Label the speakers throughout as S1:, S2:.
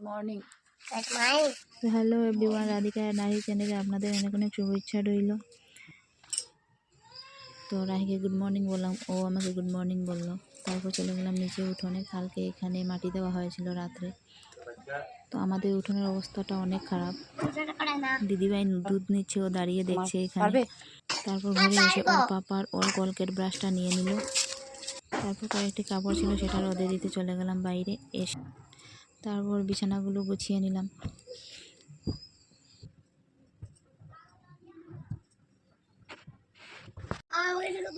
S1: Morning.
S2: Hello everyone, Radhika নাহি চ্যানেলে আপনাদের অনেক অনেক শুভেচ্ছা রইল। তো রাহিকে গুড মর্নিং বললাম, ও আমাকে গুড মর্নিং বললো। তারপর চলে গেলাম নিচে উঠোনে। কালকে এখানে মাটি দেওয়া হয়েছিল রাত্রে। তো আমাদের উঠোনের অবস্থাটা অনেক খারাপ। দিদিভাই দুধ নিচ্ছে, ও দাঁড়িয়ে দেখছে এখানে। তারপর ঘরে এসে ওর পাপার ওর কলকেট ব্রাশটা নিয়ে নিল। তারপর কয়েকটি কাপড় ছিল, সেটা রোদে দিতে চলে গেলাম বাইরে এসে। তারপর বিছানাগুলো গুছিয়ে নিলাম।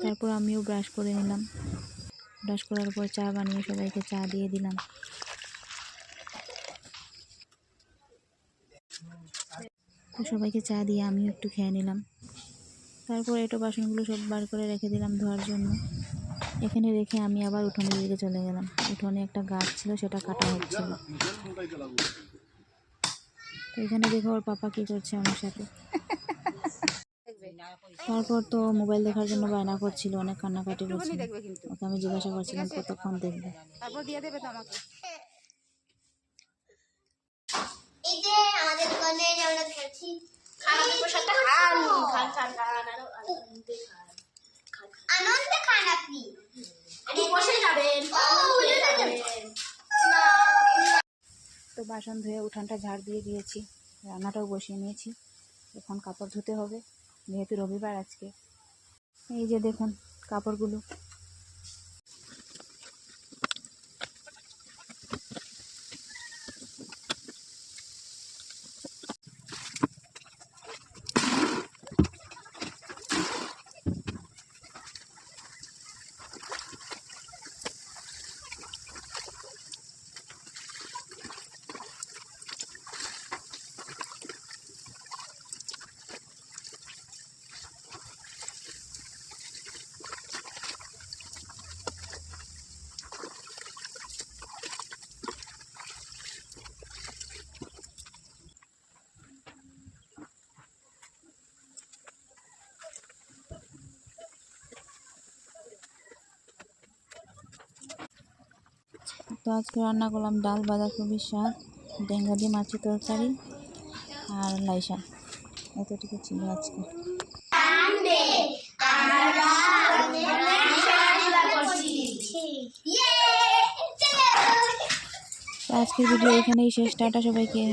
S2: তারপর আমিও ব্রাশ করে নিলাম। ব্রাশ করার পর চা বানিয়ে সবাইকে চা দিয়ে দিলাম। তো সবাইকে চা দিয়ে আমিও একটু খেয়ে নিলাম। তারপর এটো বাসনগুলো সব বার করে রেখে দিলাম ধোয়ার জন্য। এখানে রেখে আমি আবার উঠোনের দিকে চলে গেলাম। উঠোনে একটা গাছ ছিল, সেটা কাটা হচ্ছিল। তো এখানে দেখো ওর পাপা কি করছে আমার সাথে। তারপর তো মোবাইল দেখার জন্য বায়না করছিল, অনেক কান্নাকাটি করছিল। ওকে আমি জিজ্ঞাসা করছিলাম কতক্ষণ দেখবে।
S1: তারপর দিয়ে দেবে তো আমাকে।
S3: এই যে আমাদের দোকানে আমরা দেখছি খাওয়ার পোশাকটা খান আনন্দে খান আপনি বসে যাবেন।
S2: তো বাসন ধুয়ে উঠানটা ঝাড় দিয়ে দিয়েছি, রান্নাটাও বসিয়ে নিয়েছি। এখন কাপড় ধুতে হবে, যেহেতু রবিবার আজকে। এই যে দেখুন কাপড়গুলো। তো আজকে রান্না করলাম ডাল, বাঁধাকপি শাক, ডেঙ্গা দিয়ে মাছের তরকারি আর লাই শাক। এতটুকু ছিল আজকে। আজকের ভিডিও এখানেই শেষ। টাটা সবাইকে।